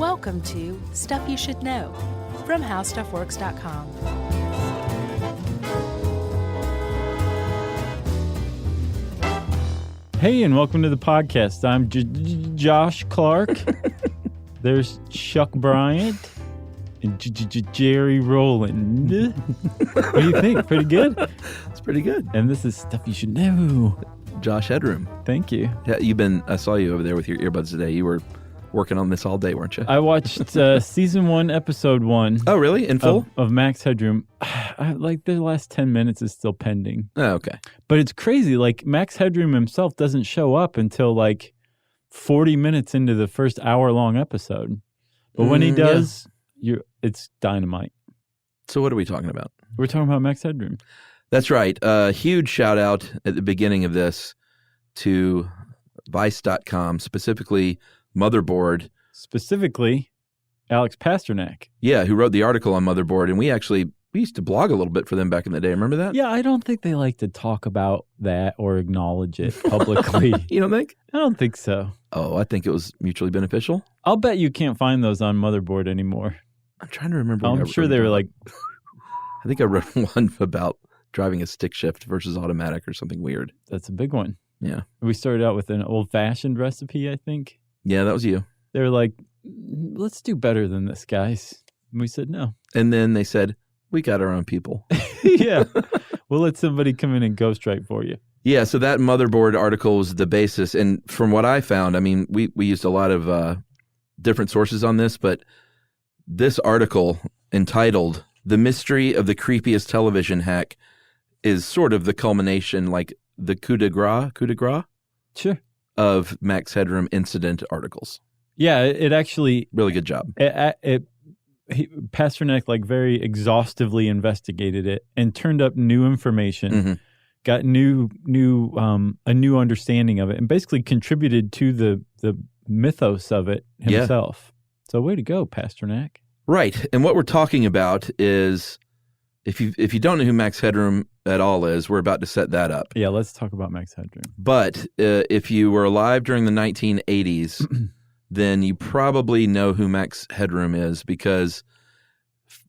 Welcome to Stuff You Should Know from HowStuffWorks.com. Hey, and welcome to the podcast. I'm Josh Clark. There's Chuck Bryant and Jerry Rowland. What do you think? Pretty good? It's pretty good. And this is Stuff You Should Know. Josh Headroom. Thank you. Yeah, I saw you over there with your earbuds today. You were working on this all day, weren't you? I watched season 1, episode 1. Oh, really? In full? Of Max Headroom. Like the last 10 minutes is still pending. Oh, okay. But it's crazy. Like Max Headroom himself doesn't show up until like 40 minutes into the first hour-long episode. But when he does, it's dynamite. So what are we talking about? We're talking about Max Headroom. That's right. Huge shout out at the beginning of this to Vice.com, specifically Motherboard. Specifically, Alex Pasternak. Yeah, who wrote the article on Motherboard. And we used to blog a little bit for them back in the day. Remember that? Yeah, I don't think they like to talk about that or acknowledge it publicly. You don't think? I don't think so. Oh, I think it was mutually beneficial. I'll bet you can't find those on Motherboard anymore. I'm trying to remember. I'm sure they were like... I think I read one about driving a stick shift versus automatic or something weird. That's a big one. Yeah. We started out with an old-fashioned recipe, I think. Yeah, that was you. They were like, let's do better than this, guys. And we said no. And then they said, we got our own people. Yeah. We'll let somebody come in and ghostwrite for you. Yeah, so that Motherboard article was the basis. And from what I found, I mean, we used a lot of different sources on this, but this article entitled The Mystery of the Creepiest Television Hack is sort of the culmination, like the coup de grace Sure. of Max Headroom Incident articles. Yeah, it actually... Really good job. Pasternak like very exhaustively investigated it and turned up new information, got a new understanding of it, and basically contributed to the mythos of it himself. Yeah. So way to go, Pasternak. Right. And what we're talking about is, if you don't know who Max Headroom at all is, we're about to set that up. Yeah, let's talk about Max Headroom. But if you were alive during the 1980s, then you probably know who Max Headroom is, because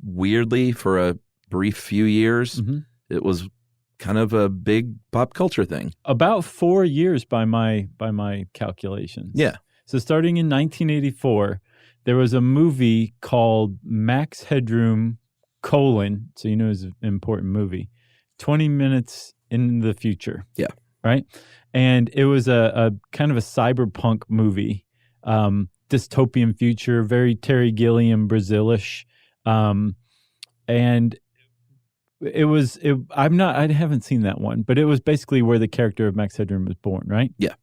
weirdly, for a brief few years, it was kind of a big pop culture thing. About 4 years by my calculations. Yeah. So starting in 1984, there was a movie called Max Headroom : so you know it's an important movie, 20 minutes in the future. Yeah. Right? And it was a kind of a cyberpunk movie, dystopian future, very Terry Gilliam, Brazilish. And I haven't seen that one, but it was basically where the character of Max Headroom was born, right? Yeah.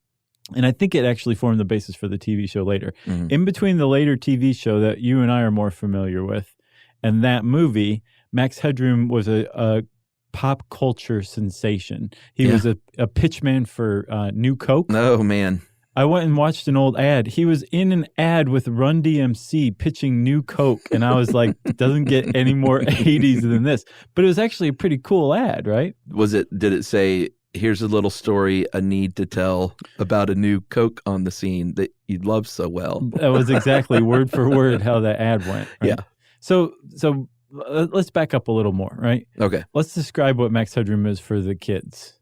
And I think it actually formed the basis for the TV show later. In between the later TV show that you and I are more familiar with and that movie, Max Headroom was a pop culture sensation. He was a pitchman for New Coke. Oh, man. I went and watched an old ad. He was in an ad with Run DMC pitching New Coke, and I was like, doesn't get any more 80s than this. But it was actually a pretty cool ad, right? Did it say, here's a little story I need to tell about a new Coke on the scene that you love so well? That was exactly word for word how the ad went. Right? Yeah. So let's back up a little more, right? Okay. Let's describe what Max Headroom is for the kids.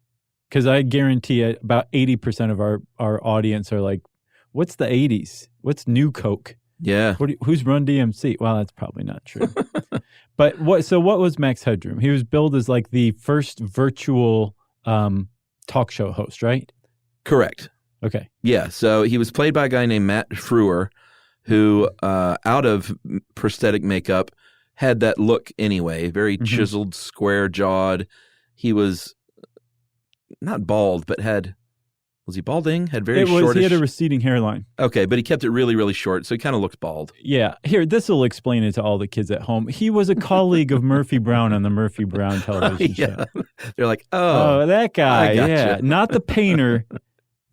Because I guarantee about 80% of our audience are like, what's the 80s? What's New Coke? Yeah. Who's Run DMC? Well, that's probably not true. But what was Max Headroom? He was billed as like the first virtual talk show host, right? Correct. Okay. Yeah. So he was played by a guy named Matt Frewer, who out of prosthetic makeup had that look anyway, very chiseled, square-jawed. He was not bald, but was he balding? Had very shortish. He had a receding hairline. Okay, but he kept it really, really short, so he kind of looked bald. Yeah. Here, this will explain it to all the kids at home. He was a colleague of Murphy Brown on the Murphy Brown television show. They're like, oh, that guy. Yeah. you. Not the painter,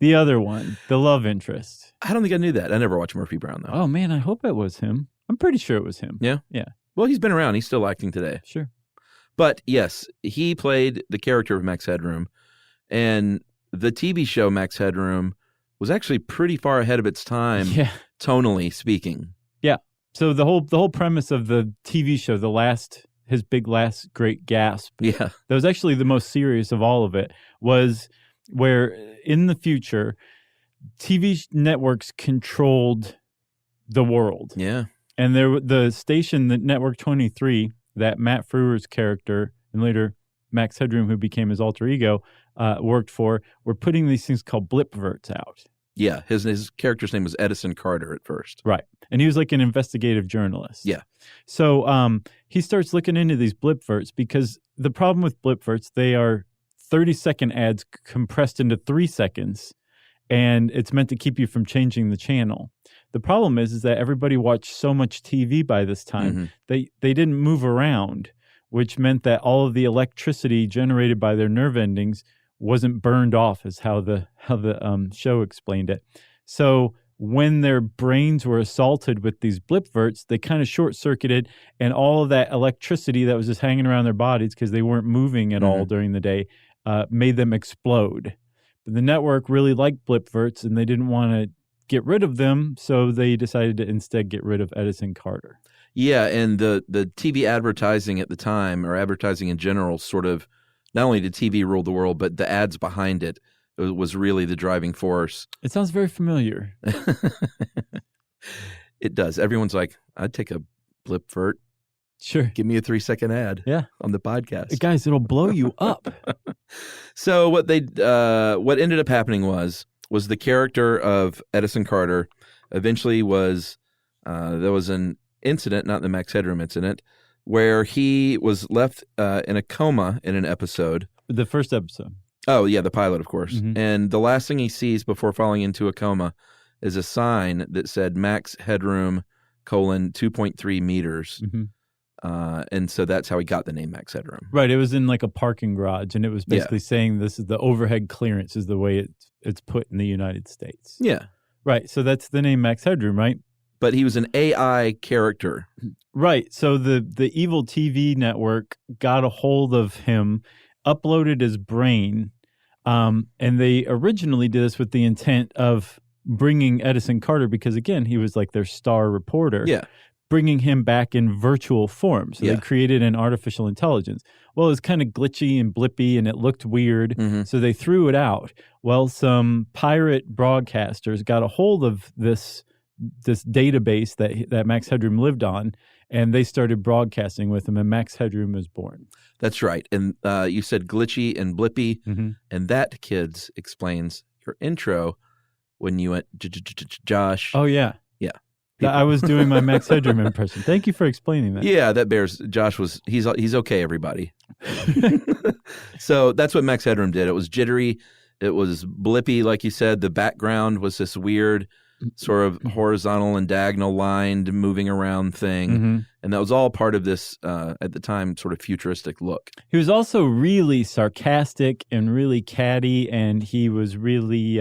the other one, the love interest. I don't think I knew that. I never watched Murphy Brown, though. Oh, man, I hope it was him. I'm pretty sure it was him. Yeah? Yeah. Well, he's been around. He's still acting today. Sure. But, yes, he played the character of Max Headroom. And the TV show Max Headroom was actually pretty far ahead of its time, tonally speaking. Yeah. So the whole premise of the TV show, his big last great gasp, Yeah. that was actually the most serious of all of it, was where in the future, TV networks controlled the world. Yeah. And the station, the Network 23, that Matt Frewer's character, and later Max Headroom, who became his alter ego, worked for, were putting these things called blipverts out. Yeah. His character's name was Edison Carter at first. Right. And he was like an investigative journalist. Yeah. So he starts looking into these blipverts because the problem with blipverts, they are 30-second ads compressed into 3 seconds, and it's meant to keep you from changing the channel. The problem is that everybody watched so much TV by this time, they didn't move around, which meant that all of the electricity generated by their nerve endings wasn't burned off, is how the show explained it. So when their brains were assaulted with these blipverts, they kind of short-circuited, and all of that electricity that was just hanging around their bodies because they weren't moving at all during the day made them explode. But the network really liked blipverts, and they didn't want to get rid of them, so they decided to instead get rid of Edison Carter. Yeah, and the TV advertising at the time, or advertising in general, sort of, not only did TV rule the world, but the ads behind it was really the driving force. It sounds very familiar. It does. Everyone's like, I'd take a blipvert. Sure. Give me a 3-second ad on the podcast. Guys, it'll blow you up. So what ended up happening was the character of Edison Carter eventually was, there was an incident, not the Max Headroom incident, where he was left in a coma in an episode. The first episode. Oh, yeah, the pilot, of course. And the last thing he sees before falling into a coma is a sign that said Max Headroom, 2.3 meters. And so that's how he got the name Max Headroom. Right. It was in like a parking garage, and it was basically saying this is the overhead clearance is the way it's put in the United States. Yeah. Right. So that's the name Max Headroom, right? But he was an AI character. Right. So the evil TV network got a hold of him, uploaded his brain, and they originally did this with the intent of bringing Edison Carter, because, again, he was like their star reporter. Yeah. Bringing him back in virtual form. So they created an artificial intelligence. Well, it was kind of glitchy and blippy, and it looked weird, so they threw it out. Well, some pirate broadcasters got a hold of this database that Max Headroom lived on, and they started broadcasting with him, and Max Headroom was born. That's right. And you said glitchy and blippy, and that, kids, explains your intro when you went, Josh. Oh, yeah. Yeah. I was doing my Max Headroom impression. Thank you for explaining that. Yeah, that bears. Josh he's okay, everybody. So that's what Max Headroom did. It was jittery. It was blippy, like you said. The background was this weird sort of horizontal and diagonal lined moving around thing. And that was all part of this, at the time, sort of futuristic look. He was also really sarcastic and really catty, and he was really,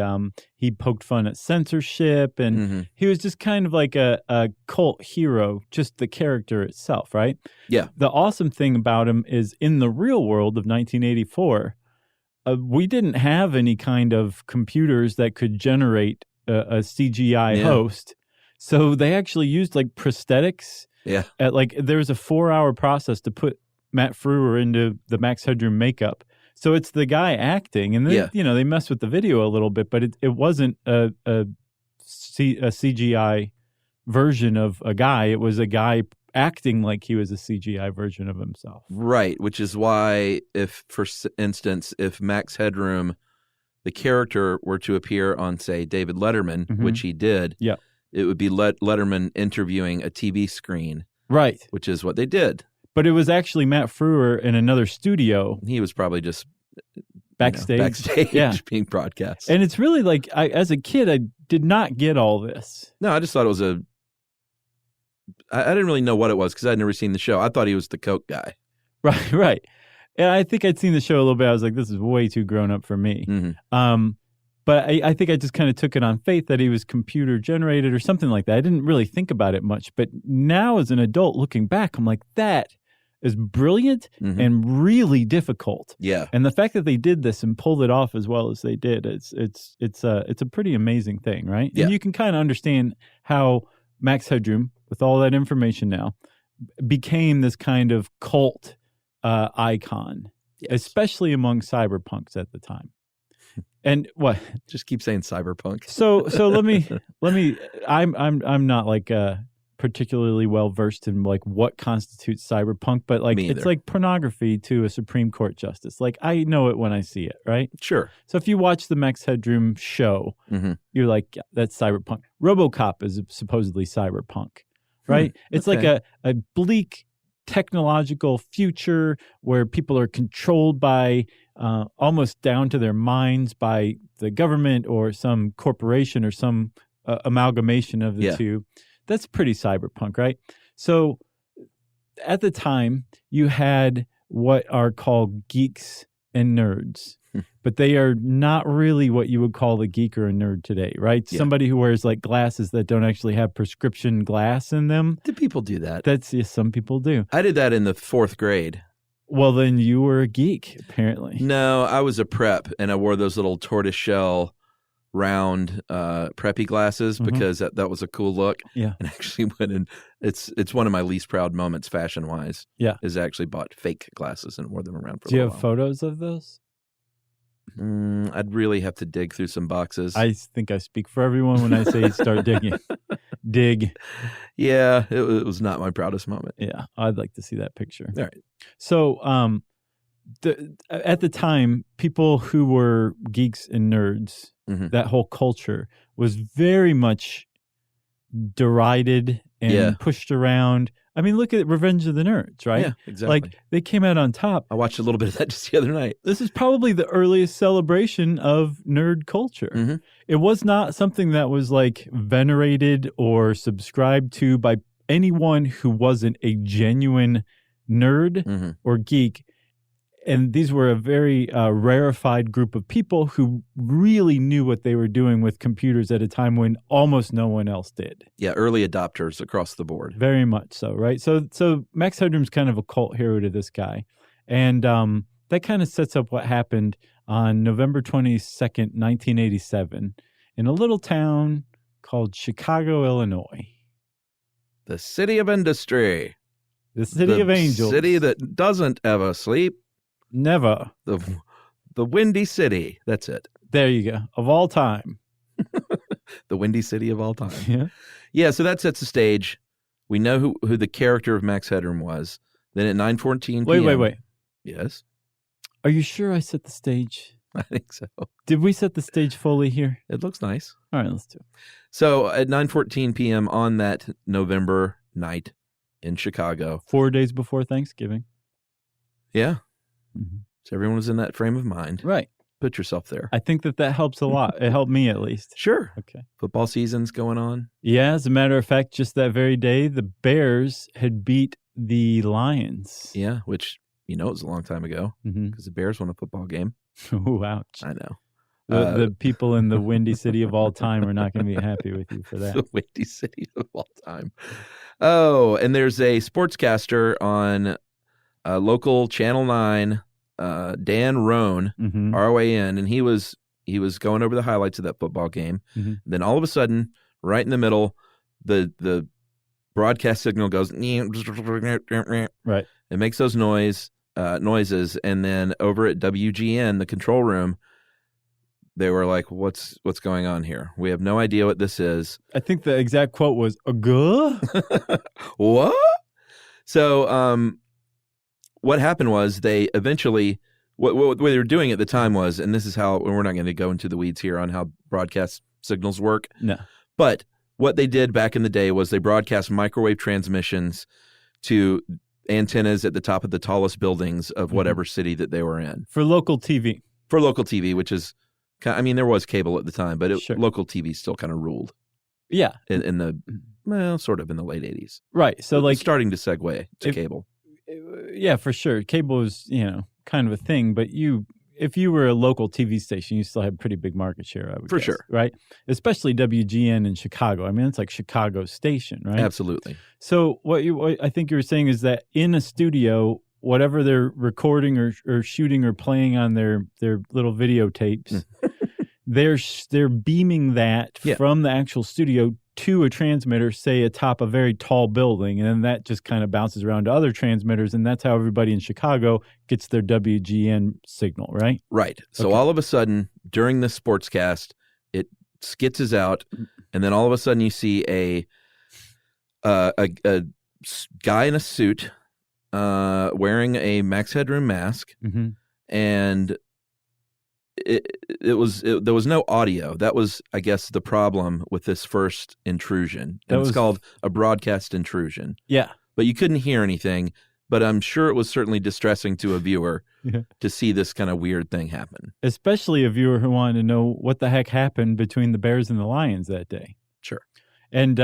he poked fun at censorship, and he was just kind of like a cult hero, just the character itself, right? Yeah. The awesome thing about him is in the real world of 1984, we didn't have any kind of computers that could generate a CGI host. So they actually used like prosthetics. Yeah. There was a 4-hour process to put Matt Frewer into the Max Headroom makeup. So it's the guy acting, and then, they messed with the video a little bit, but it wasn't a CGI version of a guy. It was a guy acting like he was a CGI version of himself. Right, which is why if Max Headroom, the character, were to appear on, say, David Letterman, which he did, it would be Letterman interviewing a TV screen. Right. Which is what they did. But it was actually Matt Frewer in another studio. He was probably just backstage being broadcast. And it's really like, as a kid, I did not get all this. No, I just thought it was I didn't really know what it was because I'd never seen the show. I thought he was the Coke guy. Right. And I think I'd seen the show a little bit. I was like, this is way too grown up for me. But I think I just kind of took it on faith that he was computer generated or something like that. I didn't really think about it much. But now as an adult looking back, I'm like, that is brilliant and really difficult. Yeah. And the fact that they did this and pulled it off as well as they did, it's a pretty amazing thing, right? Yeah. And you can kind of understand how Max Headroom with all that information now, became this kind of cult icon, especially among cyberpunks at the time. And what? Just keep saying cyberpunk. So let me. I'm not like particularly well versed in like what constitutes cyberpunk, but like it's like pornography to a Supreme Court justice. Like I know it when I see it, right? Sure. So if you watch the Max Headroom show, you're like, yeah, that's cyberpunk. RoboCop is supposedly cyberpunk, right? It's like a bleak technological future where people are controlled by almost down to their minds by the government or some corporation or some amalgamation of the two. That's pretty cyberpunk, right? So at the time, you had what are called geeks and nerds, but they are not really what you would call a geek or a nerd today, right? Yeah. Somebody who wears like glasses that don't actually have prescription glass in them. Do people do that? Yes, some people do. I did that in the 4th grade. Well, then you were a geek, apparently. No, I was a prep, and I wore those little tortoiseshell round preppy glasses because that was a cool look. Yeah. And actually went in, it's one of my least proud moments fashion wise. Yeah. Is I actually bought fake glasses and wore them around for a while. Do you have photos of those? I'd really have to dig through some boxes. I think I speak for everyone when I say start digging. Dig. Yeah, it was not my proudest moment. Yeah, I'd like to see that picture. All right. So at the time, people who were geeks and nerds, that whole culture was very much derided and pushed around. I mean, look at Revenge of the Nerds, right? Yeah, exactly. Like, they came out on top. I watched a little bit of that just the other night. This is probably the earliest celebration of nerd culture. It was not something that was, like, venerated or subscribed to by anyone who wasn't a genuine nerd or geek. And these were a very rarefied group of people who really knew what they were doing with computers at a time when almost no one else did. Yeah, early adopters across the board. Very much so, right? So Max Headroom's kind of a cult hero to this guy. And that kind of sets up what happened on November 22nd, 1987, in a little town called Chicago, Illinois. The city of industry. The city of angels. The city that doesn't ever sleep. Never. The Windy City. That's it. There you go. Of all time. The Windy City of all time. Yeah. Yeah, so that sets the stage. We know who the character of Max Headroom was. Then at 9:14 p.m. Wait. Yes? Are you sure I set the stage? I think so. Did we set the stage fully here? It looks nice. All right, let's do it. So at 9:14 p.m. on that November night in Chicago. 4 days before Thanksgiving. Yeah. So everyone was in that frame of mind. Right. Put yourself there. I think that helps a lot. It helped me at least. Sure. Okay. Football season's going on. Yeah, as a matter of fact, just that very day, the Bears had beat the Lions. Yeah, which, it was a long time ago because the Bears won a football game. Oh, ouch. I know. The people in the Windy City of all time are not going to be happy with you for that. The Windy City of all time. Oh, and there's a sportscaster on local Channel 9, Dan Roan, R-O-A-N, and he was going over the highlights of that football game. Then all of a sudden, right in the middle, the broadcast signal goes, right. It makes those noises, and then over at WGN, the control room, they were like, what's going on here? We have no idea what this is. I think the exact quote was, "Guh?" What? So, what happened was they eventually, what they were doing at the time was, and this is how, we're not going to go into the weeds here on how broadcast signals work. No. But what they did back in the day was they broadcast microwave transmissions to antennas at the top of the tallest buildings of whatever city that they were in. For local TV. For local TV, which is, there was cable at the time, but Sure. local TV still kind of ruled. Yeah. In the, sort of in the late 80s. Right. So like starting to segue to cable. Yeah, for sure. Cable is, kind of a thing, but if you were a local TV station, you still had pretty big market share, I would guess. Sure. Right? Especially WGN in Chicago. I mean, it's like Chicago station, right? Absolutely. So what I think you were saying is that in a studio, whatever they're recording or shooting or playing on their little videotapes, they're beaming that Yeah. from the actual studio to a transmitter, say atop a very tall building, and then that just kind of bounces around to other transmitters, and that's how everybody in Chicago gets their WGN signal, right? Right. So Okay. all of a sudden, during this sportscast, it skitzes out, and then all of a sudden you see a guy in a suit wearing a Max Headroom mask, Mm-hmm. and there was no audio. That was, I guess, the problem with this first intrusion. And it's called a broadcast intrusion. Yeah. But you couldn't hear anything. But I'm sure it was certainly distressing to a viewer Yeah. to see this kind of weird thing happen. Especially a viewer who wanted to know what the heck happened between the Bears and the Lions that day. Sure. And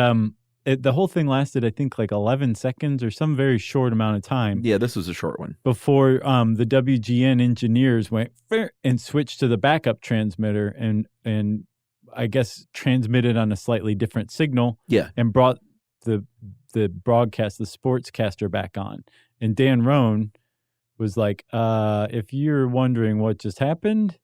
the whole thing lasted, I think, like 11 seconds or some very short amount of time. Yeah, this was a short one. Before the WGN engineers went and switched to the backup transmitter and I guess transmitted on a slightly different signal. Yeah. And brought the broadcast, the sportscaster back on. And Dan Roan was like, if you're wondering what just happened,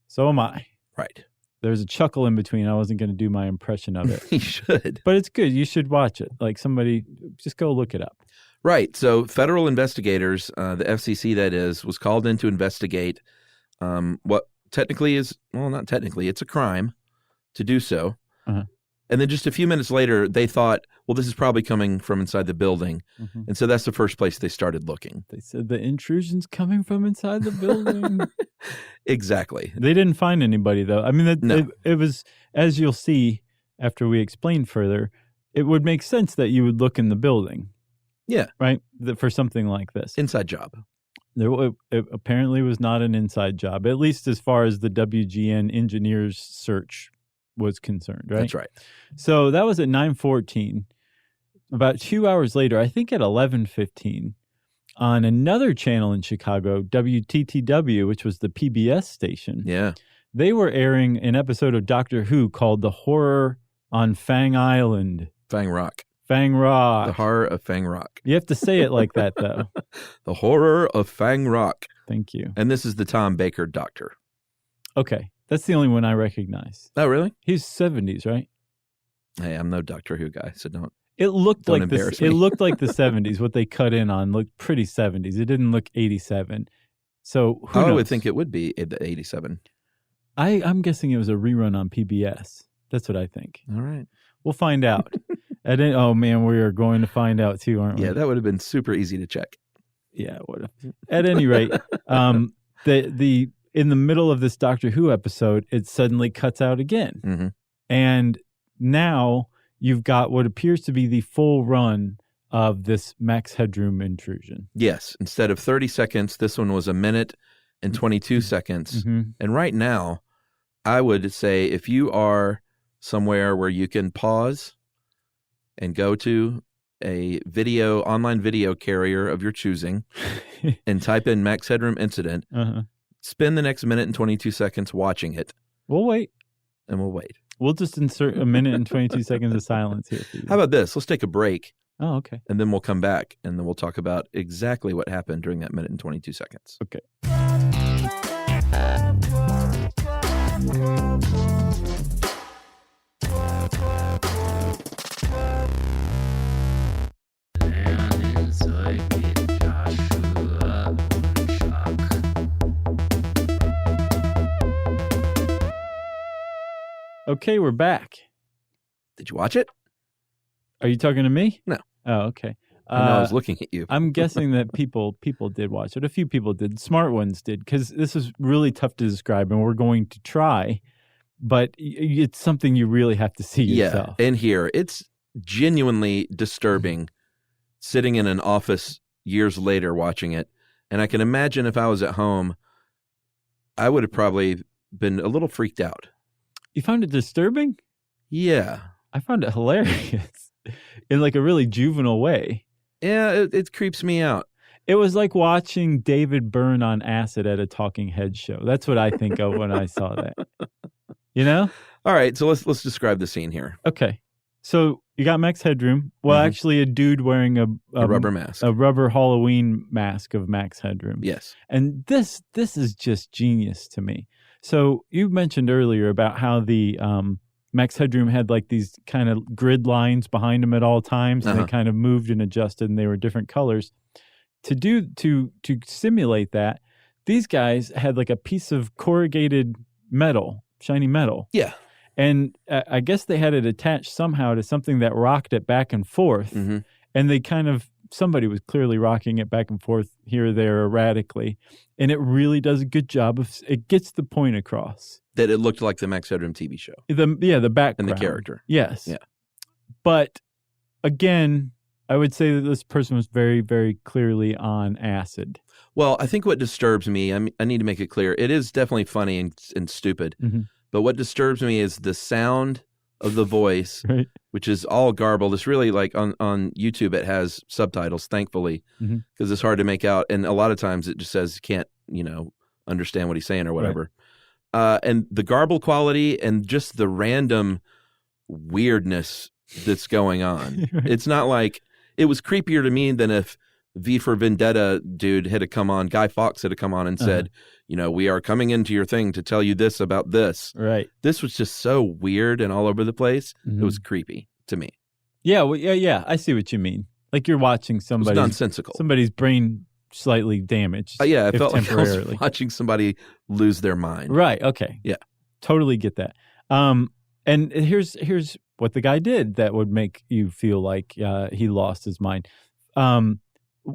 so am I. Right. There's a chuckle in between. I wasn't going to do my impression of it. You should. But it's good. You should watch it. Like somebody, just go look it up. Right. So federal investigators, the FCC that is, was called in to investigate what technically is, well, not technically, it's a crime to do so. Uh-huh. And then just a few minutes later, they thought, well, this is probably coming from inside the building. Mm-hmm. And so that's the first place they started looking. They said the intrusion's coming from inside the building. Exactly. They didn't find anybody, though. I mean, No. it was, as you'll see after we explain further, it would make sense that you would look in the building. Yeah. Right? For something like this. Inside job. It apparently was not an inside job, at least as far as the WGN engineers search was concerned, right? That's right. So that was at 9:14. About 2 hours later, I think at 11:15, on another channel in Chicago, WTTW, which was the PBS station, Yeah. they were airing an episode of Doctor Who called The Horror on Fang Island. Fang Rock. Fang Rock. The horror of Fang Rock. You have to say it like that, though. The horror of Fang Rock. Thank you. And this is the Tom Baker Doctor. Okay. That's the only one I recognize. Oh, really? He's 70s, right? Hey, I'm no Doctor Who guy, so don't. It looked Don't like this. embarrass me. It looked like the 70s. What they cut in on looked pretty 70s. It didn't look 87. So who I knows? would think it would be the 87. I'm guessing it was a rerun on PBS. That's what I think. All right. We'll find out. Oh man, we are going to find out too, aren't we? Yeah, that would have been super easy to check. Yeah, would have. At any rate, the in the middle of this Doctor Who episode, it suddenly cuts out again, Mm-hmm. and now you've got what appears to be the full run of this Max Headroom intrusion. Yes. Instead of 30 seconds, this one was a minute and 22 seconds. Mm-hmm. And right now, I would say if you are somewhere where you can pause and go to a online video carrier of your choosing and type in Max Headroom Incident, Uh-huh. spend the next minute and 22 seconds watching it, We'll wait. and we'll wait. We'll just insert a minute and 22 seconds of silence here for you. How about this? Let's take a break, Oh, okay. and then we'll come back, and then we'll talk about exactly what happened during that minute and 22 seconds. Okay. Okay, we're back. Did you watch it? Are you talking to me? No. Oh, okay. I know I was looking at you. I'm guessing that people did watch it. A few people did. Smart ones did, because this is really tough to describe, and we're going to try. But it's something you really have to see yourself. Yeah, and here it's genuinely disturbing. Sitting in an office years later watching it, and I can imagine if I was at home, I would have probably been a little freaked out. You found it disturbing? Yeah. I found it hilarious in like a really juvenile way. Yeah, it creeps me out. It was like watching David Byrne on acid at a Talking Heads show. That's what I think of when I saw that. You know? All right, so let's describe the scene here. Okay. So you got Max Headroom. Well, actually, a dude wearing a rubber mask. a rubber Halloween mask of Max Headroom. Yes. And this is just genius to me. So you mentioned earlier about how the Max Headroom had like these kind of grid lines behind them at all times, and they kind of moved and adjusted, and they were different colors. To simulate that, these guys had like a piece of corrugated metal, shiny metal. Yeah. And I guess they had it attached somehow to something that rocked it back and forth. Mm-hmm. And they somebody was clearly rocking it back and forth here or there erratically. And it really does a good job it gets the point across. That it looked like the Max Headroom TV show. The background. And the character. Yes. Yeah. But again, I would say that this person was very, very clearly on acid. Well, I think what disturbs me, I need to make it clear, it is definitely funny and stupid. Mm-hmm. But what disturbs me is the sound of the voice, right, which is all garbled. It's really like on YouTube, it has subtitles, thankfully, because it's hard to make out. And a lot of times it just says you can't, understand what he's saying or whatever. Right. And the garble quality and just the random weirdness that's going on. Right. It's not like, it was creepier to me than if V for Vendetta dude Guy Fawkes had come on and said, we are coming into your thing to tell you this about this. Right. This was just so weird and all over the place. It was creepy to me. Yeah, well, yeah. I see what you mean. Like you're watching somebody's nonsensical. Somebody's brain slightly damaged. Yeah, I felt like I was watching somebody lose their mind. Right. Okay. Yeah. Totally get that. And here's what the guy did that would make you feel like he lost his mind.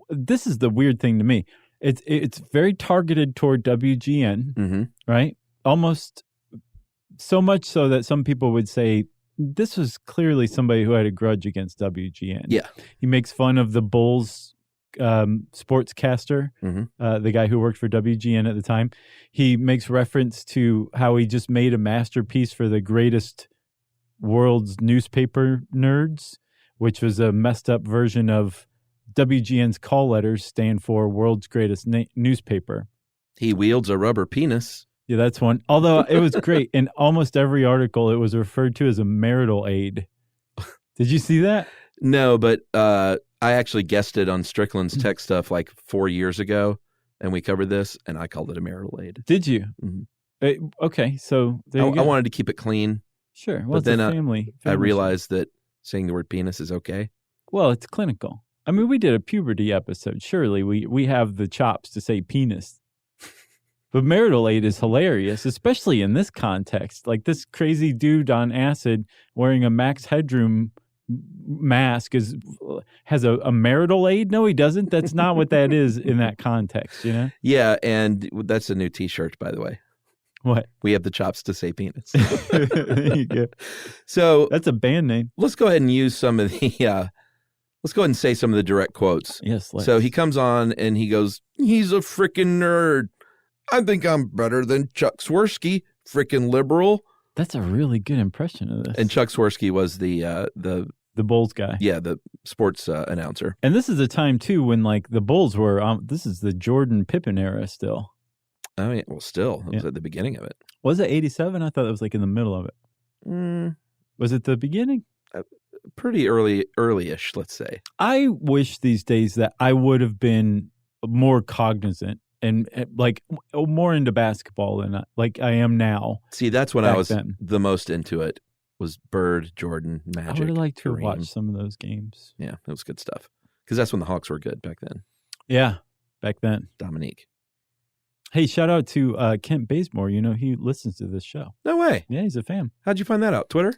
This is the weird thing to me. It's very targeted toward WGN, right? Almost so much so that some people would say this was clearly somebody who had a grudge against WGN. Yeah. He makes fun of the Bulls sportscaster, the guy who worked for WGN at the time. He makes reference to how he just made a masterpiece for the greatest world's newspaper nerds, which was a messed up version of WGN's call letters stand for world's greatest newspaper. He wields a rubber penis. Yeah, that's one. Although it was great. In almost every article, it was referred to as a marital aid. Did you see that? No, but I actually guessed it on Strickland's tech stuff like 4 years ago, and we covered this, and I called it a marital aid. Did you? Okay, so there you go. I wanted to keep it clean. Sure. Well, but then family I realized that saying the word penis is okay. Well, it's clinical. I mean, we did a puberty episode. Surely we have the chops to say penis. But marital aid is hilarious, especially in this context. Like this crazy dude on acid wearing a Max Headroom mask has a marital aid. No, he doesn't. That's not what that is in that context, Yeah, and that's a new T-shirt, by the way. What? We have the chops to say penis. There you go. So that's a band name. Let's go ahead and use some of the let's go ahead and say some of the direct quotes. Yes. So he comes on and he goes, "He's a freaking nerd. I think I'm better than Chuck Swirsky, freaking liberal." That's a really good impression of this. And Chuck Swirsky was the Bulls guy. Yeah, the sports announcer. And this is a time too when like the Bulls were this is the Jordan Pippen era still. I mean, well, still, it was at the beginning of it. Was it 87? I thought it was like in the middle of it. Was it the beginning? Pretty early-ish, let's say. I wish these days that I would have been more cognizant and like more into basketball than like I am now. See, that's when I was the most into it, was Bird, Jordan, Magic. I would have liked to have Kareem. watched some of those games. Yeah, it was good stuff. Because that's when the Hawks were good back then. Yeah, back then. Dominique. Hey, shout out to Kent Bazemore. He listens to this show. No way. Yeah, he's a fan. How'd you find that out? Twitter?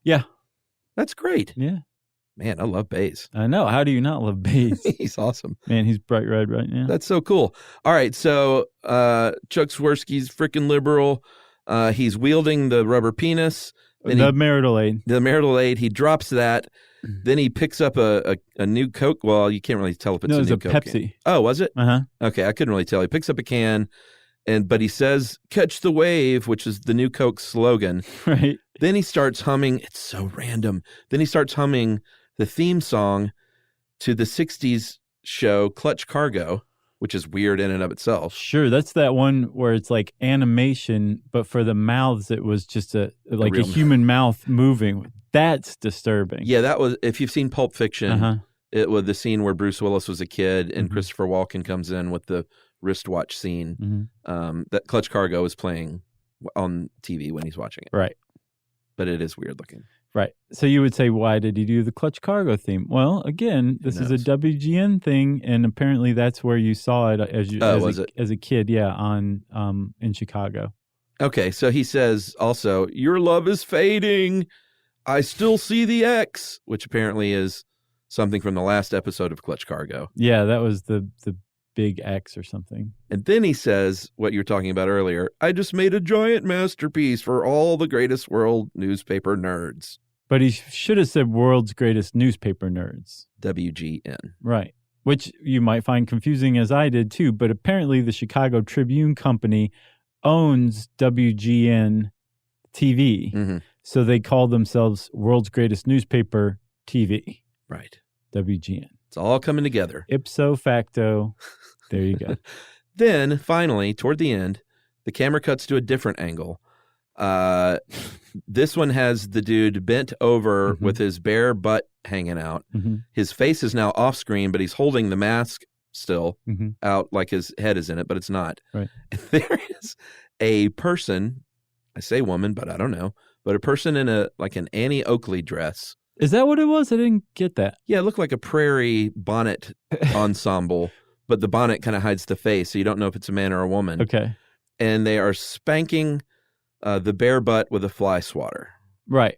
Yeah. That's great. Yeah. Man, I love Baze. I know. How do you not love Baze? He's awesome. Man, he's bright red right now. That's so cool. All right, so Chuck Swirsky's freaking liberal. He's wielding the rubber penis. The marital aid. The marital aid. He drops that. Then he picks up a new Coke. Well, you can't really tell if it's a new Coke. No, it was a Pepsi. Can. Oh, was it? Uh-huh. Okay, I couldn't really tell. He picks up a can, but he says, "Catch the wave," which is the new Coke slogan. Right. Then he starts humming. It's so random. Then he starts humming the theme song to the 60s show Clutch Cargo, which is weird in and of itself. Sure, that's that one where it's like animation, but for the mouths, it was just a human mouth moving. That's disturbing. Yeah, that was, if you've seen Pulp Fiction, it was the scene where Bruce Willis was a kid and Christopher Walken comes in with the wristwatch scene that Clutch Cargo is playing on TV when he's watching it. Right. But it is weird looking. Right. So you would say, why did he do the Clutch Cargo theme? Well, again, this is a WGN thing, and apparently that's where you saw it as a kid, on in Chicago. Okay, so he says also, your love is fading. I still see the X, which apparently is something from the last episode of Clutch Cargo. Yeah, that was the big X or something. And then he says what you were talking about earlier. I just made a giant masterpiece for all the greatest world newspaper nerds. But he should have said world's greatest newspaper nerds. WGN. Right. Which you might find confusing, as I did too. But apparently the Chicago Tribune Company owns WGN TV. So they call themselves world's greatest newspaper TV. Right. WGN. It's all coming together. Ipso facto. There you go. Then, finally, toward the end, the camera cuts to a different angle. This one has the dude bent over with his bare butt hanging out. His face is now off screen, but he's holding the mask still out like his head is in it, but it's not. Right. And there is a person, I say woman, but I don't know, but a person in an Annie Oakley dress. Is that what it was? I didn't get that. Yeah, it looked like a prairie bonnet ensemble, but the bonnet kind of hides the face, so you don't know if it's a man or a woman. Okay. And they are spanking the bare butt with a fly swatter. Right.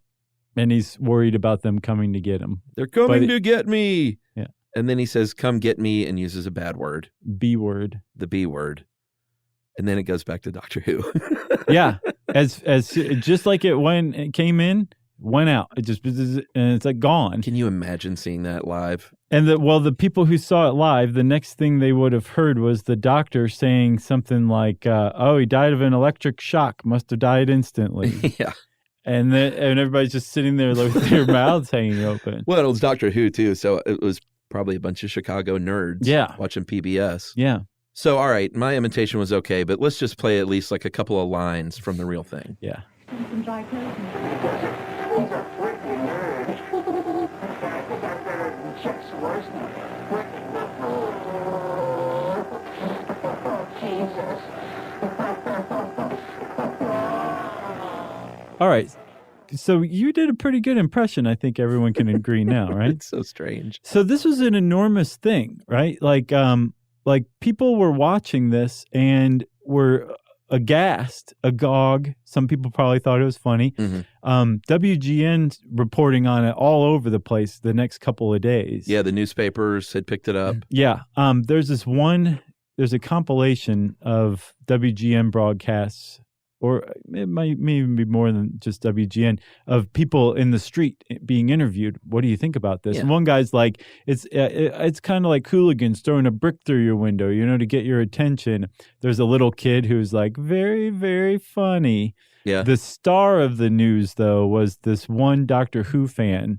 And he's worried about them coming to get him. They're coming to get me. Yeah. And then he says, come get me, and uses a bad word. B word. The B word. And then it goes back to Doctor Who. Yeah. As just like it came in, went out. It just, and it's like gone. Can you imagine seeing that live? And the people who saw it live, the next thing they would have heard was the doctor saying something like, he died of an electric shock, must have died instantly. Yeah. And everybody's just sitting there with their mouths hanging open. Well, it was Doctor Who, too, so it was probably a bunch of Chicago nerds watching PBS. Yeah. So, all right, my imitation was okay, but let's just play at least like a couple of lines from the real thing. Yeah. All right. So you did a pretty good impression. I think everyone can agree now, right? It's so strange. So this was an enormous thing, right? Like people were watching this and were aghast, agog. Some people probably thought it was funny. WGN reporting on it all over the place the next couple of days. Yeah, the newspapers had picked it up. Yeah. There's a compilation of WGN broadcasts, or it may even be more than just WGN, of people in the street being interviewed. What do you think about this? Yeah. And one guy's like, it's kind of like hooligans throwing a brick through your window, to get your attention. There's a little kid who's like, very, very funny. Yeah. The star of the news, though, was this one Doctor Who fan,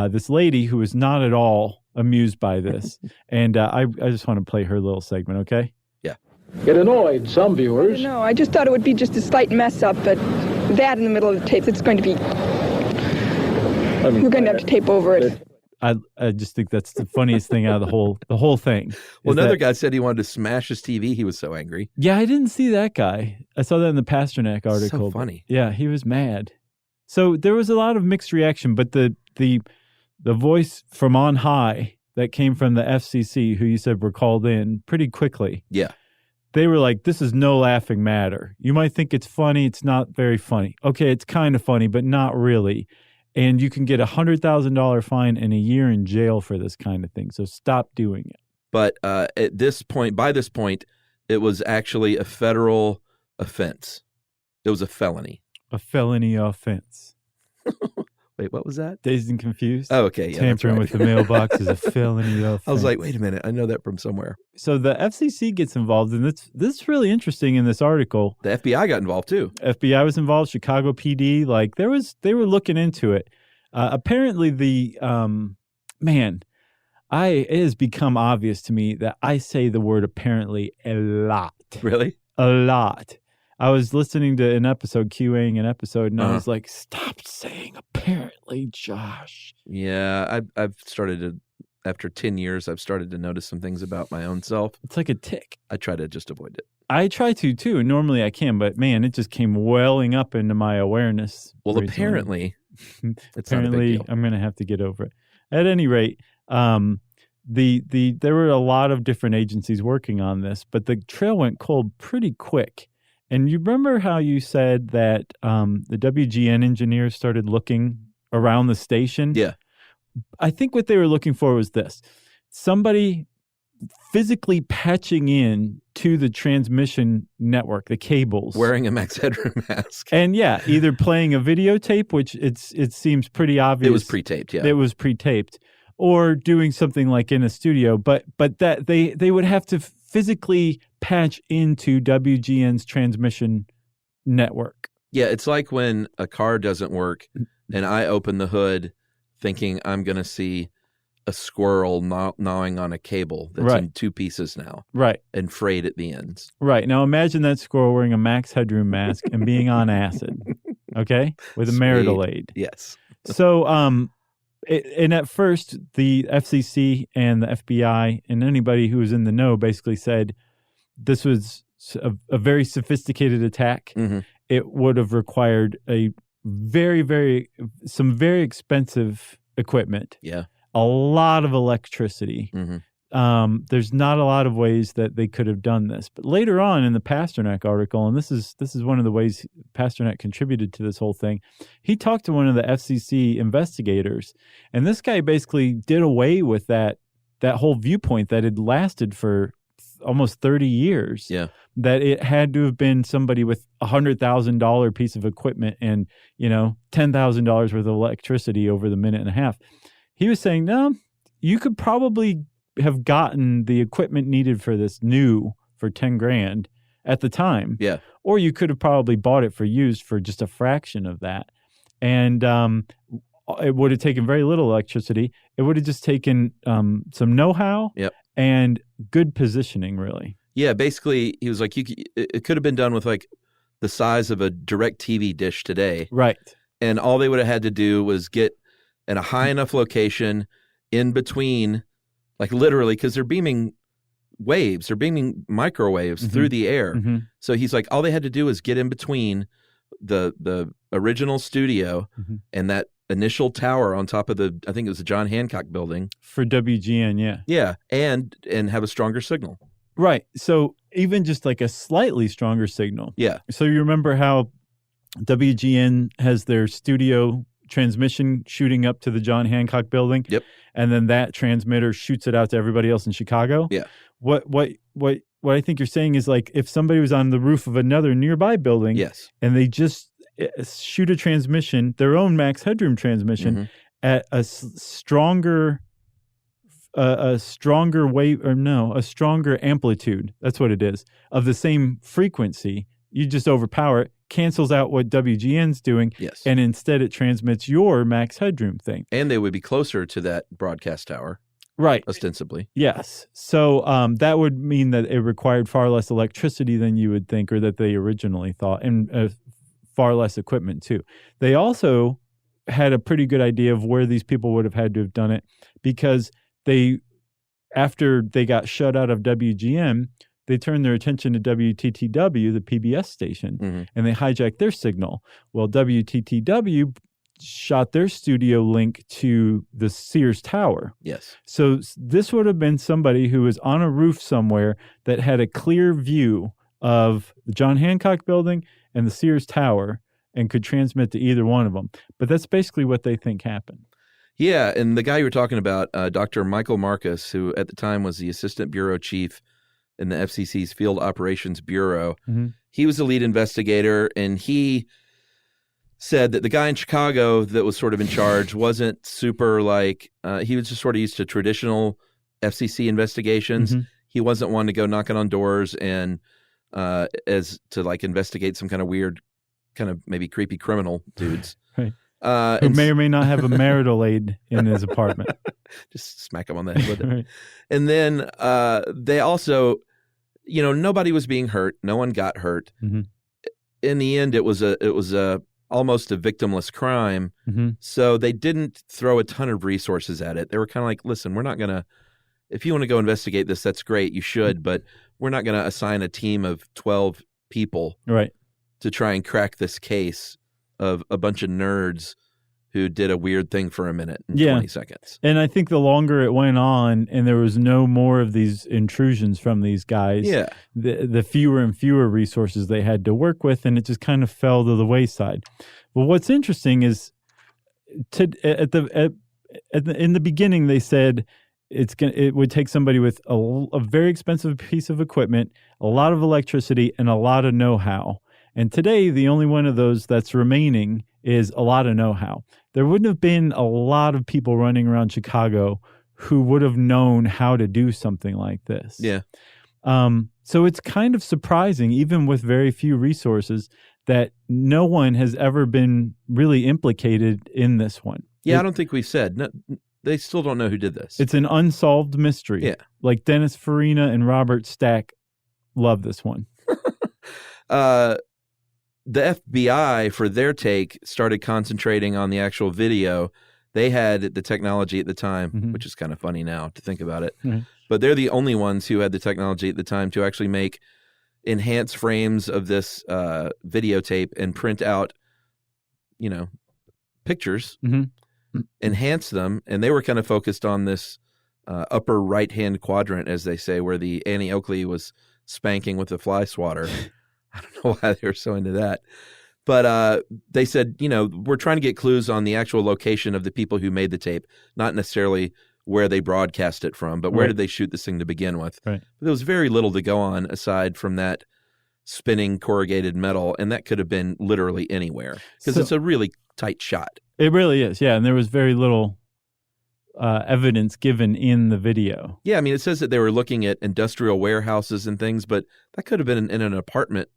this lady who was not at all amused by this. And I just want to play her little segment, okay? It annoyed some viewers. No, I just thought it would be just a slight mess up, but that in the middle of the tape, it's going to be... We're going to have to tape over it. I just think that's the funniest thing out of the whole thing. Well, another guy said he wanted to smash his TV. He was so angry. Yeah, I didn't see that guy. I saw that in the Pasternak article. So funny. Yeah, he was mad. So there was a lot of mixed reaction, but the voice from on high that came from the FCC, who you said were called in pretty quickly. Yeah. They were like, this is no laughing matter. You might think it's funny. It's not very funny. Okay, it's kind of funny, but not really. And you can get a $100,000 fine and a year in jail for this kind of thing. So stop doing it. But by this point, it was actually a federal offense. It was a felony. A felony offense. Wait, what was that? Dazed and Confused? Oh, okay. Yeah, tampering with the mailbox is a felony offense. I was like, wait a minute. I know that from somewhere. So the FCC gets involved, and this is really interesting in this article. The FBI got involved, too. FBI was involved, Chicago PD. Like, they were looking into it. Apparently, it has become obvious to me that I say the word apparently a lot. Really? A lot. I was listening to an episode, QAing an episode, and I was like, stop saying apparently, Josh. Yeah, I've started to after 10 years, I've started to notice some things about my own self. It's like a tick. I try to just avoid it. I try to too. Normally I can, but man, it just came welling up into my awareness. Well, recently. apparently, it's not a big apparently deal. I'm going to have to get over it. At any rate, there were a lot of different agencies working on this, but the trail went cold pretty quick. And you remember how you said that the WGN engineers started looking around the station? Yeah. I think what they were looking for was this. Somebody physically patching in to the transmission network, the cables. Wearing a Max Headroom mask. And yeah, either playing a videotape, which it seems pretty obvious. It was pre-taped, yeah. It was pre-taped. Or doing something like in a studio. But that they would have to physically patch into WGN's transmission network. Yeah, it's like when a car doesn't work and I open the hood thinking I'm going to see a squirrel gnawing on a cable that's in two pieces now. Right. And frayed at the ends. Right. Now imagine that squirrel wearing a Max Headroom mask and being on acid. Okay? With a marital aid. Yes. So, and at first, the FCC and the FBI and anybody who was in the know basically said this was a very sophisticated attack. Mm-hmm. It would have required some very expensive equipment. Yeah. A lot of electricity. Mm-hmm. There's not a lot of ways that they could have done this. But later on in the Pasternak article, and this is one of the ways Pasternak contributed to this whole thing, he talked to one of the FCC investigators, and this guy basically did away with that whole viewpoint that had lasted for almost 30 years. Yeah. That it had to have been somebody with $100,000 piece of equipment and, $10,000 worth of electricity over the minute and a half. He was saying, no, you could probably have gotten the equipment needed for this new for $10,000 at the time. Yeah. Or you could have probably bought it for used for just a fraction of that. And it would have taken very little electricity. It would have just taken some know-how and good positioning, really. Yeah, basically, he was like, it could have been done with like the size of a direct TV dish today. Right. And all they would have had to do was get in a high enough location in between, like literally, because they're beaming waves, they're beaming microwaves through the air. Mm-hmm. So he's like, all they had to do is get in between the original studio and that initial tower on top of I think it was the John Hancock building. For WGN, yeah. Yeah, and have a stronger signal. Right. So even just like a slightly stronger signal. Yeah. So you remember how WGN has their studio transmission shooting up to the John Hancock building? Yep. And then that transmitter shoots it out to everybody else in Chicago? Yeah. What I think you're saying is like if somebody was on the roof of another nearby building and they just shoot a transmission, their own Max Headroom transmission at a stronger amplitude, that's what it is, of the same frequency, you just overpower it, cancels out what WGN's doing, and instead it transmits your Max Headroom thing. And they would be closer to that broadcast tower. Right. Ostensibly. Yes. So that would mean that it required far less electricity than you would think or that they originally thought, and far less equipment too. They also had a pretty good idea of where these people would have had to have done it because after they got shut out of WGN, they turned their attention to WTTW, the PBS station, and they hijacked their signal. Well, WTTW shot their studio link to the Sears Tower. Yes. So this would have been somebody who was on a roof somewhere that had a clear view of the John Hancock building and the Sears Tower and could transmit to either one of them. But that's basically what they think happened. Yeah, and the guy you were talking about, Dr. Michael Marcus, who at the time was the assistant bureau chief in the FCC's Field Operations Bureau, he was the lead investigator, and he said that the guy in Chicago that was sort of in charge wasn't super he was just sort of used to traditional FCC investigations. He wasn't one to go knocking on doors and as to investigate some kind of weird, kind of maybe creepy criminal dudes. Right. Who may or may not have a marital aid in his apartment. Just smack him on the head with it. Right. And then they also, nobody was being hurt. No one got hurt. In the end, it was a almost a victimless crime. Mm-hmm. So they didn't throw a ton of resources at it. They were kind of like, listen, we're not going to, if you want to go investigate this, that's great. You should, but we're not going to assign a team of 12 people Right. to try and crack this case of a bunch of nerds who did a weird thing for a minute in 20 seconds. And I think the longer it went on and there was no more of these intrusions from these guys, the fewer and fewer resources they had to work with, and it just kind of fell to the wayside. But what's interesting is in the beginning they said it would take somebody with a very expensive piece of equipment, a lot of electricity, and a lot of know-how. And today, the only one of those that's remaining is a lot of know-how. There wouldn't have been a lot of people running around Chicago who would have known how to do something like this. Yeah. So it's kind of surprising, even with very few resources, that no one has ever been really implicated in this one. Yeah, I don't think we've said. No, they still don't know who did this. It's an unsolved mystery. Yeah. Like Dennis Farina and Robert Stack love this one. The FBI, for their take, started concentrating on the actual video. They had the technology at the time, which is kind of funny now to think about it. Mm-hmm. But they're the only ones who had the technology at the time to actually make enhanced frames of this videotape and print out, pictures, enhance them. And they were kind of focused on this upper right-hand quadrant, as they say, where the Annie Oakley was spanking with the fly swatter. I don't know why they were so into that. But they said, we're trying to get clues on the actual location of the people who made the tape, not necessarily where they broadcast it from, but where did they shoot this thing to begin with. Right. But there was very little to go on aside from that spinning corrugated metal, and that could have been literally anywhere because it's a really tight shot. It really is, yeah. And there was very little evidence given in the video. Yeah, I mean, it says that they were looking at industrial warehouses and things, but that could have been in an apartment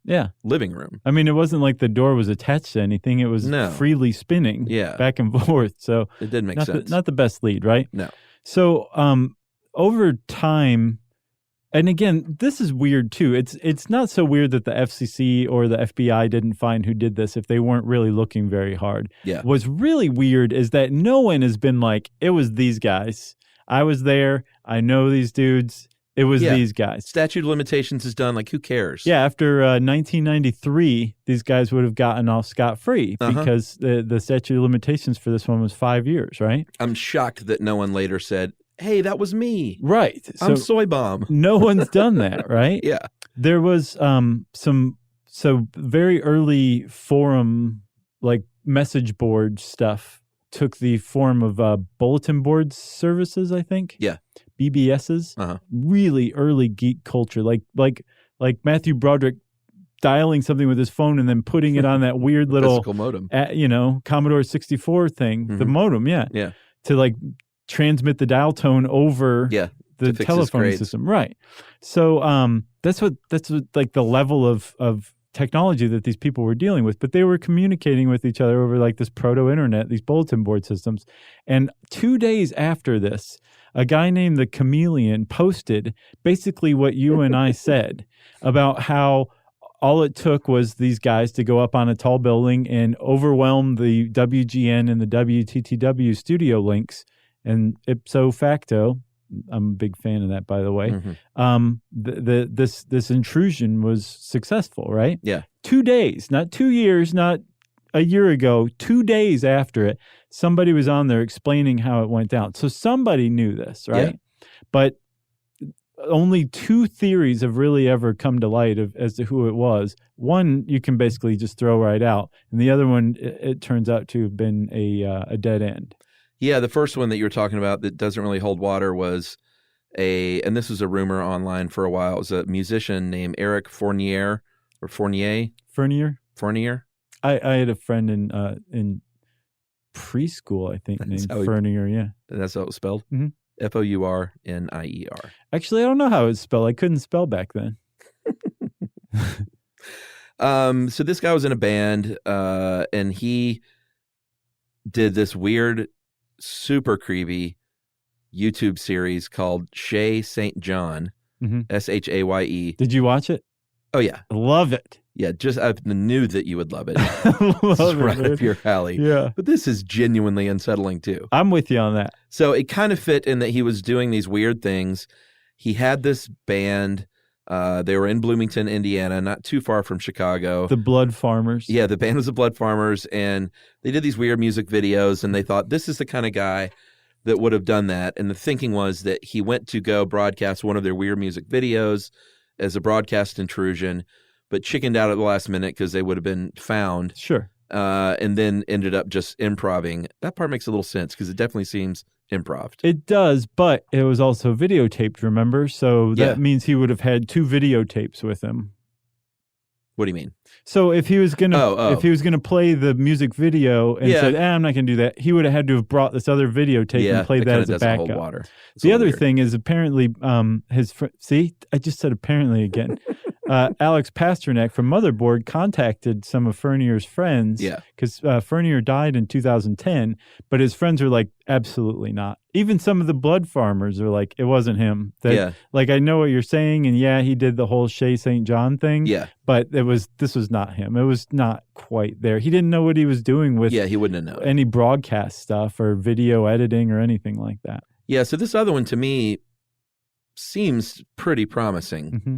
living room. I mean, it wasn't like the door was attached to anything. It was freely spinning back and forth. So it did make sense. Not the best lead, right? No. So over time, and again, this is weird too. It's not so weird that the FCC or the FBI didn't find who did this if they weren't really looking very hard. Yeah. What's really weird is that no one has been like, it was these guys. I was there. I know these dudes. It was these guys. Statute of limitations is done. Like, who cares? Yeah, after 1993, these guys would have gotten off scot-free because the statute of limitations for this one was 5 years, right? I'm shocked that no one later said, hey, that was me. Right. I'm Soy Bomb. No one's done that, right? Yeah. There was some very early forum, like message board stuff took the form of bulletin board services, I think. Yeah. BBSs. Really early geek culture. Like Matthew Broderick dialing something with his phone and then putting it on that weird little physical modem. Commodore 64 thing, the modem, Yeah. To like transmit the dial tone over the telephone system. Right. So that's what like the level of technology that these people were dealing with, but they were communicating with each other over like this proto-internet, these bulletin board systems. And 2 days after this, a guy named the Chameleon posted basically what you and I said about how all it took was these guys to go up on a tall building and overwhelm the WGN and the WTTW studio links. And ipso facto, I'm a big fan of that, by the way. This intrusion was successful, right? Yeah. 2 days, not 2 years, not a year ago. 2 days after it, somebody was on there explaining how it went down. So somebody knew this, right? Yeah. But only two theories have really ever come to light as to who it was. One you can basically just throw right out, and the other one it turns out to have been a dead end. Yeah, the first one that you were talking about that doesn't really hold water was and this was a rumor online for a while, it was a musician named Eric Fournier. I had a friend in preschool, I think, named Fournier, yeah. That's how it was spelled? Mm-hmm. Fournier. Actually, I don't know how it's spelled. I couldn't spell back then. So this guy was in a band, and he did this weird, super creepy YouTube series called Shay St. John, Shaye. Did you watch it? Oh, yeah. Love it. Yeah, I knew that you would love it. Love It's it, right man. up your alley. Yeah. But this is genuinely unsettling too. I'm with you on that. So it kind of fit in that he was doing these weird things. He had this band. They were in Bloomington, Indiana, not too far from Chicago. The Blood Farmers. Yeah, the band was the Blood Farmers, and they did these weird music videos, and they thought this is the kind of guy that would have done that. And the thinking was that he went to go broadcast one of their weird music videos as a broadcast intrusion, but chickened out at the last minute because they would have been found. Sure. And then ended up just improvising. That part makes a little sense because it definitely seems improv. It does, but it was also videotaped, remember? So that means he would have had 2 videotapes with him. What do you mean? So if he was gonna play the music video and said, I'm not gonna do that, he would have had to have brought this other videotape and played that as a backup. Water. The other thing is apparently his see, I just said apparently again. Alex Pasternak from Motherboard contacted some of Furnier's friends because Furnier died in 2010, but his friends are like, absolutely not. Even some of the Blood Farmers are like, it wasn't him. Like, I know what you're saying, and he did the whole Shea St. John thing, but this was not him. It was not quite there. He didn't know what he was doing with he wouldn't have known any broadcast stuff or video editing or anything like that. Yeah, so this other one to me seems pretty promising. Mm-hmm.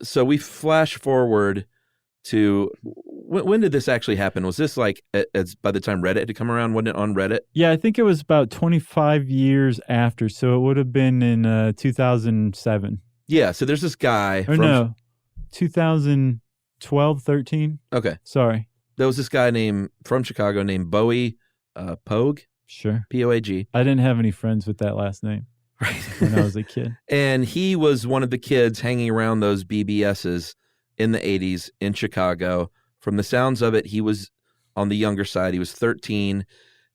So we flash forward to when did this actually happen? Was this like as by the time Reddit had come around? Wasn't it on Reddit? Yeah, I think it was about 25 years after. So it would have been in 2007. Yeah. So there's this guy. 2012, 13. Okay. Sorry. There was this guy from Chicago named Bowie Pogue. Sure. P-O-A-G. I didn't have any friends with that last name. Right. When I was a kid. And he was one of the kids hanging around those BBSs in the 80s in Chicago. From the sounds of it, he was on the younger side. He was 13,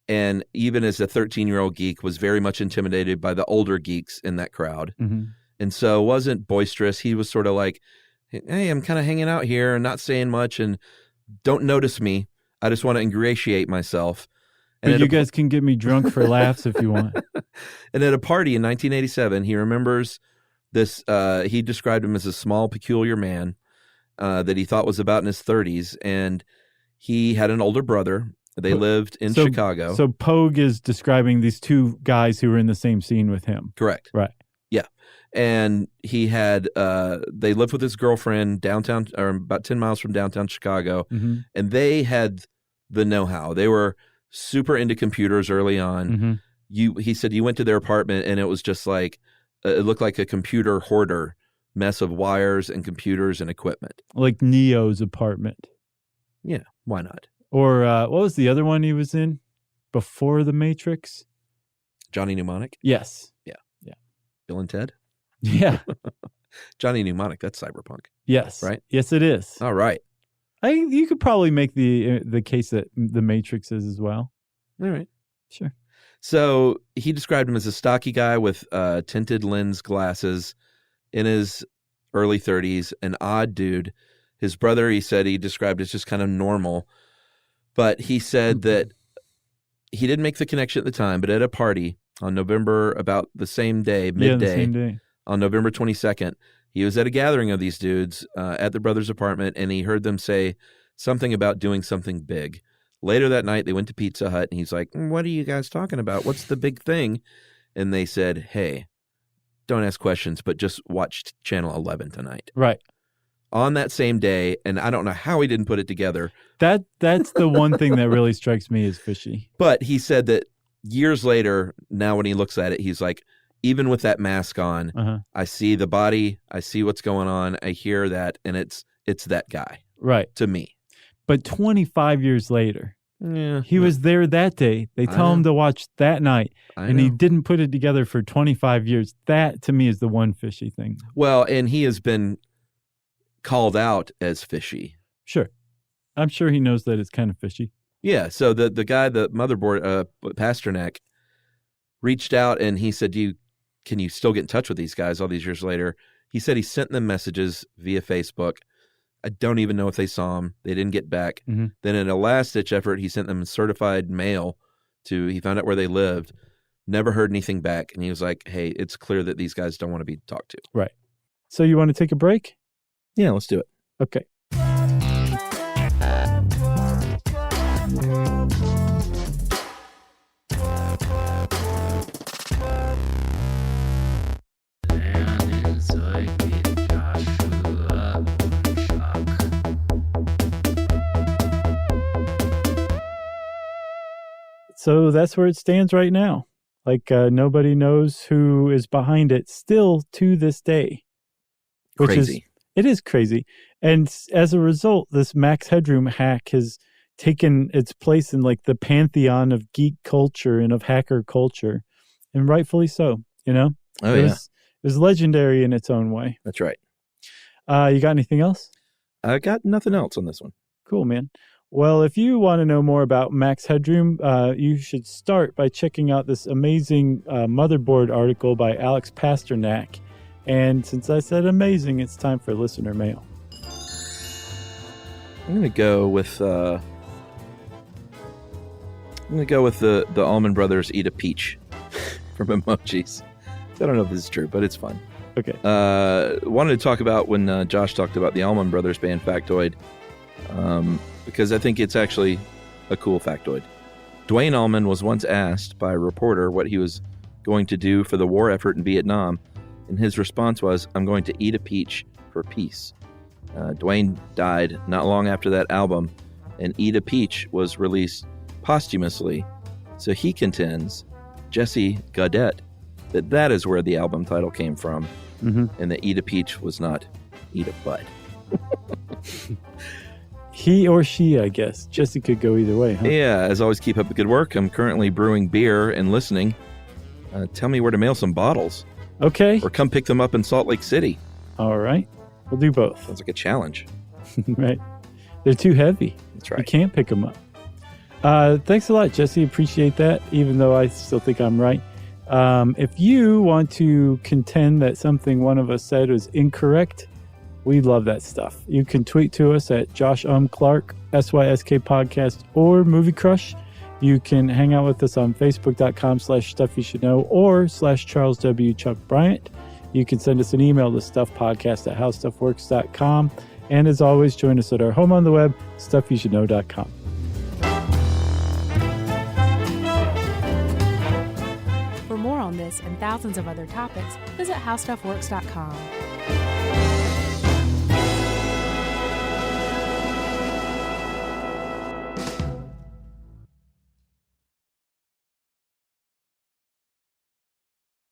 and even as a 13-year-old geek, was very much intimidated by the older geeks in that crowd. Mm-hmm. And so wasn't boisterous. He was sort of like, hey, I'm kind of hanging out here and not saying much, and don't notice me. I just want to ingratiate myself. And but you guys can get me drunk for laughs if you want. And at a party in 1987, he remembers this. He described him as a small, peculiar man that he thought was about in his 30s. And he had an older brother. They lived in Chicago. So Pogue is describing these 2 guys who were in the same scene with him. Correct. Right. Yeah. And he had, they lived with his girlfriend downtown, or about 10 miles from downtown Chicago. Mm-hmm. And they had the know-how. They were super into computers early on. Mm-hmm. He said you went to their apartment and it was just like it looked like a computer hoarder mess of wires and computers and equipment. Like Neo's apartment. Yeah, why not? Or what was the other one he was in before The Matrix? Johnny Mnemonic? Yes. Yeah. Bill and Ted? Yeah. Johnny Mnemonic, that's Cyberpunk. Yes. Right? Yes, it is. All right. You could probably make the case that The Matrix is as well. All right. Sure. So he described him as a stocky guy with tinted lens glasses in his early 30s, an odd dude. His brother, he said, he described as just kind of normal. But he said that he didn't make the connection at the time, but at a party on November, about the same day, midday, the same day. On November 22nd, he was at a gathering of these dudes at the brother's apartment, and he heard them say something about doing something big. Later that night, they went to Pizza Hut, and he's like, what are you guys talking about? What's the big thing? And they said, hey, don't ask questions, but just watch Channel 11 tonight. Right. On that same day, and I don't know how he didn't put it together. That's the one thing that really strikes me as fishy. But he said that years later, now when he looks at it, he's like, even with that mask on, I see the body, I see what's going on, I hear that, and it's that guy. Right. To me. But 25 years later, he was there that day. They tell him to watch that night, and he didn't put it together for 25 years. That, to me, is the one fishy thing. Well, and he has been called out as fishy. Sure. I'm sure he knows that it's kind of fishy. Yeah, so the guy, the motherboard, Pasternak, reached out and he said, can you still get in touch with these guys all these years later? He said he sent them messages via Facebook. I don't even know if they saw him. They didn't get back. Mm-hmm. Then in a last-ditch effort, he sent them certified mail he found out where they lived, never heard anything back. And he was like, hey, it's clear that these guys don't want to be talked to. Right. So you want to take a break? Yeah, let's do it. Okay. So that's where it stands right now. Like, nobody knows who is behind it still to this day. Which Crazy. It is crazy. And as a result, this Max Headroom hack has taken its place in like the pantheon of geek culture and of hacker culture. And rightfully so, you know? Oh, it yeah. It was legendary in its own way. That's right. You got anything else? I got nothing else on this one. Cool, man. Well, if you want to know more about Max Headroom, you should start by checking out this amazing motherboard article by Alex Pasternak. And since I said amazing, it's time for listener mail. I'm gonna go with the Allman Brothers eat a peach from Emojis. I don't know if this is true, but it's fun. Okay. Wanted to talk about when Josh talked about the Allman Brothers band factoid, because I think it's actually a cool factoid. Dwayne Allman was once asked by a reporter what he was going to do for the war effort in Vietnam, and his response was, "I'm going to eat a peach for peace." Dwayne died not long after that album, and Eat a Peach was released posthumously, so he contends, Jesse Gaudette, that is where the album title came from, and that Eat a Peach was not Eat a Bud. He or she, I guess. Jesse could go either way, huh? Yeah, as always, keep up the good work. I'm currently brewing beer and listening. Tell me where to mail some bottles. Okay. Or come pick them up in Salt Lake City. All right. We'll do both. Sounds like a challenge. Right. They're too heavy. That's right. You can't pick them up. Thanks a lot, Jesse. Appreciate that, even though I still think I'm right. If you want to contend that something one of us said was incorrect, we love that stuff. You can tweet to us at Josh Clark, SYSK Podcast, or Movie Crush. You can hang out with us on Facebook.com/StuffYouShouldKnow or /Charles W. Chuck Bryant. You can send us an email to stuffpodcast@howstuffworks.com. And as always, join us at our home on the web, StuffYouShouldKnow.com. For more on this and thousands of other topics, visit howstuffworks.com.